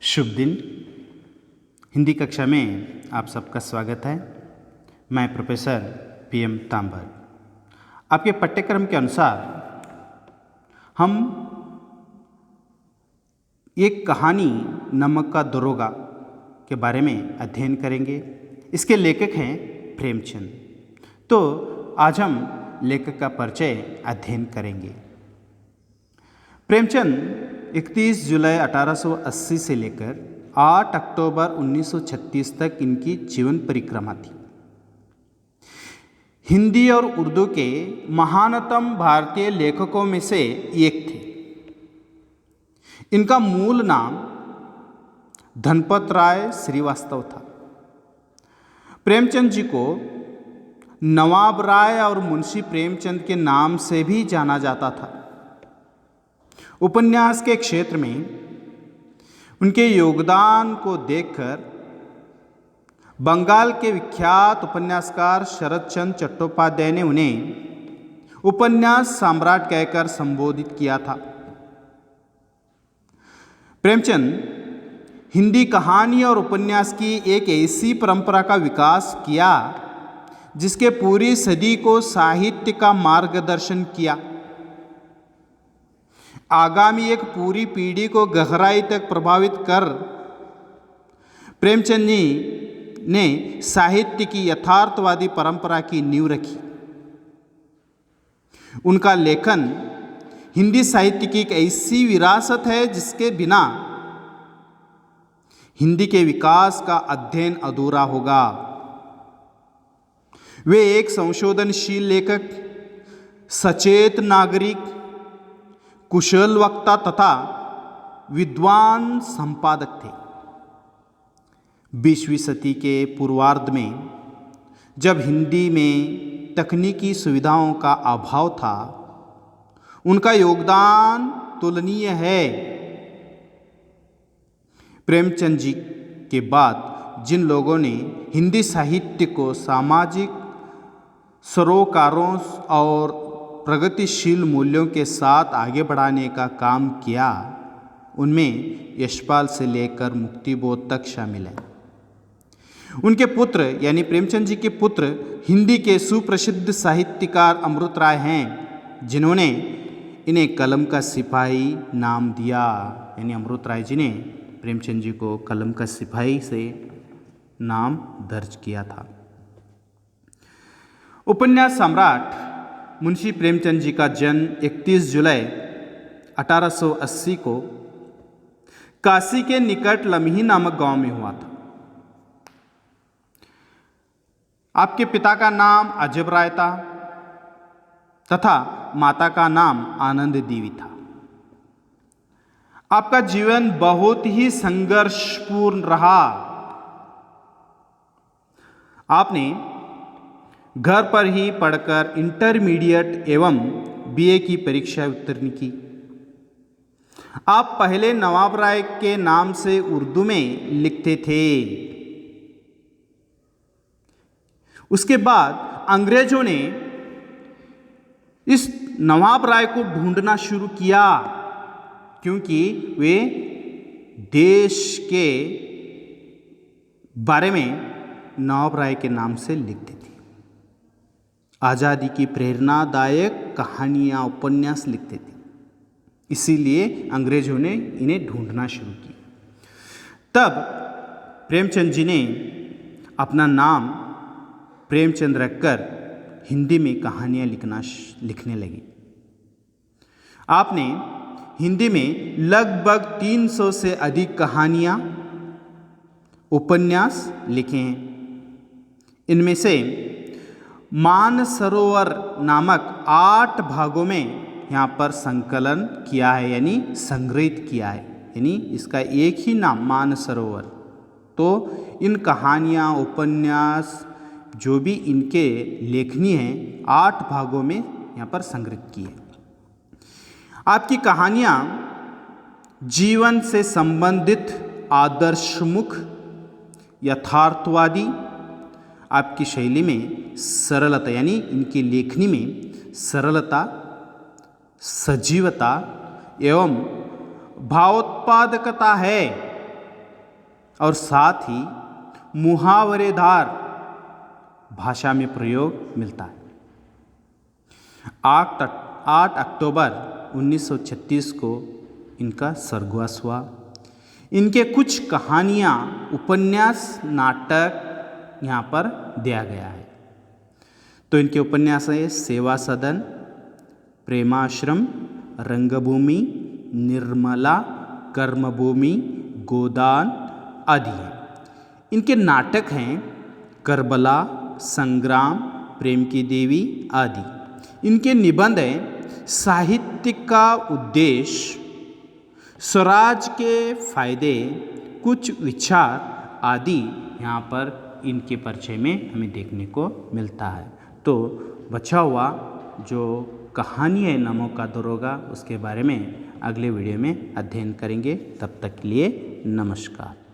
शुभ दिन। हिंदी कक्षा में आप सबका स्वागत है। मैं प्रोफेसर PM तांबर। आपके पाठ्यक्रम के अनुसार हम एक कहानी नमक का दरोगा के बारे में अध्ययन करेंगे। इसके लेखक हैं प्रेमचंद। तो आज हम लेखक का परिचय अध्ययन करेंगे। प्रेमचंद 31 जुलाई 1880 से लेकर 8 अक्टूबर 1936 तक इनकी जीवन परिक्रमा थी। हिंदी और उर्दू के महानतम भारतीय लेखकों में से एक थे। इनका मूल नाम धनपत राय श्रीवास्तव था। प्रेमचंद जी को नवाब राय और मुंशी प्रेमचंद के नाम से भी जाना जाता था। उपन्यास के क्षेत्र में उनके योगदान को देखकर बंगाल के विख्यात उपन्यासकार शरद चंद्र चट्टोपाध्याय ने उन्हें उपन्यास सम्राट कहकर संबोधित किया था। प्रेमचंद हिंदी कहानी और उपन्यास की एक ऐसी परंपरा का विकास किया जिसके पूरी सदी को साहित्य का मार्गदर्शन किया। आगामी एक पूरी पीढ़ी को गहराई तक प्रभावित कर प्रेमचंद जी ने साहित्य की यथार्थवादी परंपरा की नींव रखी। उनका लेखन हिंदी साहित्य की एक ऐसी विरासत है जिसके बिना हिंदी के विकास का अध्ययन अधूरा होगा। वे एक संशोधनशील लेखक, सचेत नागरिक, कुशल वक्ता तथा विद्वान संपादक थे। 20वीं सदी के पूर्वार्ध में जब हिंदी में तकनीकी सुविधाओं का अभाव था, उनका योगदान तुलनीय है। प्रेमचंद जी के बाद जिन लोगों ने हिंदी साहित्य को सामाजिक सरोकारों और प्रगतिशील मूल्यों के साथ आगे बढ़ाने का काम किया, उनमें यशपाल से लेकर मुक्तिबोध तक शामिल हैं। उनके पुत्र यानी प्रेमचंद जी के पुत्र हिंदी के सुप्रसिद्ध साहित्यकार अमृत राय हैं, जिन्होंने इन्हें कलम का सिपाही नाम दिया। यानी अमृत राय जी ने प्रेमचंद जी को कलम का सिपाही से नाम दर्ज किया था। उपन्यास सम्राट मुंशी प्रेमचंद जी का जन्म 31 जुलाई 1880 को काशी के निकट लम्ही नामक गांव में हुआ था। आपके पिता का नाम अजब राय था तथा माता का नाम आनंद देवी था। आपका जीवन बहुत ही संघर्षपूर्ण रहा। आपने घर पर ही पढ़कर इंटरमीडिएट एवं BA की परीक्षा उत्तीर्ण की। आप पहले नवाब राय के नाम से उर्दू में लिखते थे। उसके बाद अंग्रेजों ने इस नवाब राय को ढूंढना शुरू किया, क्योंकि वे देश के बारे में नवाब राय के नाम से लिखते थे। आज़ादी की प्रेरणादायक कहानियाँ, उपन्यास लिखते थे। इसीलिए अंग्रेजों ने इन्हें ढूंढना शुरू किया। तब प्रेमचंद जी ने अपना नाम प्रेमचंद रखकर हिंदी में कहानियाँ लिखने लगे। आपने हिंदी में लगभग 300 से अधिक कहानियाँ, उपन्यास लिखे हैं। इनमें से मानसरोवर नामक 8 भागों में यहाँ पर संकलन किया है, यानी संग्रहित किया है। यानी इसका एक ही नाम मानसरोवर। तो इन कहानियाँ, उपन्यास जो भी इनके लेखनी हैं, 8 भागों में यहाँ पर संग्रहित की है। आपकी कहानियाँ जीवन से संबंधित, आदर्शमुख, यथार्थवादी, आपकी शैली में सरलता, यानी इनकी लेखनी में सरलता, सजीवता एवं भावोत्पादकता है। और साथ ही मुहावरेदार भाषा में प्रयोग मिलता है। 8 अक्टूबर 1936 को इनका स्वर्गवास हुआ। इनके कुछ कहानियाँ, उपन्यास, नाटक यहाँ पर दिया गया है। तो इनके उपन्यास है सेवा सदन, प्रेमाश्रम, रंगभूमि, निर्मला, कर्मभूमि, गोदान आदि हैं। इनके नाटक हैं करबला, संग्राम, प्रेम की देवी आदि। इनके निबंध हैं साहित्य का उद्देश्य, स्वराज के फायदे, कुछ विचार आदि यहाँ पर इनके परिचय में हमें देखने को मिलता है। तो बचा हुआ जो कहानी है नमो का दरोगा, उसके बारे में अगले वीडियो में अध्ययन करेंगे। तब तक के लिए नमस्कार।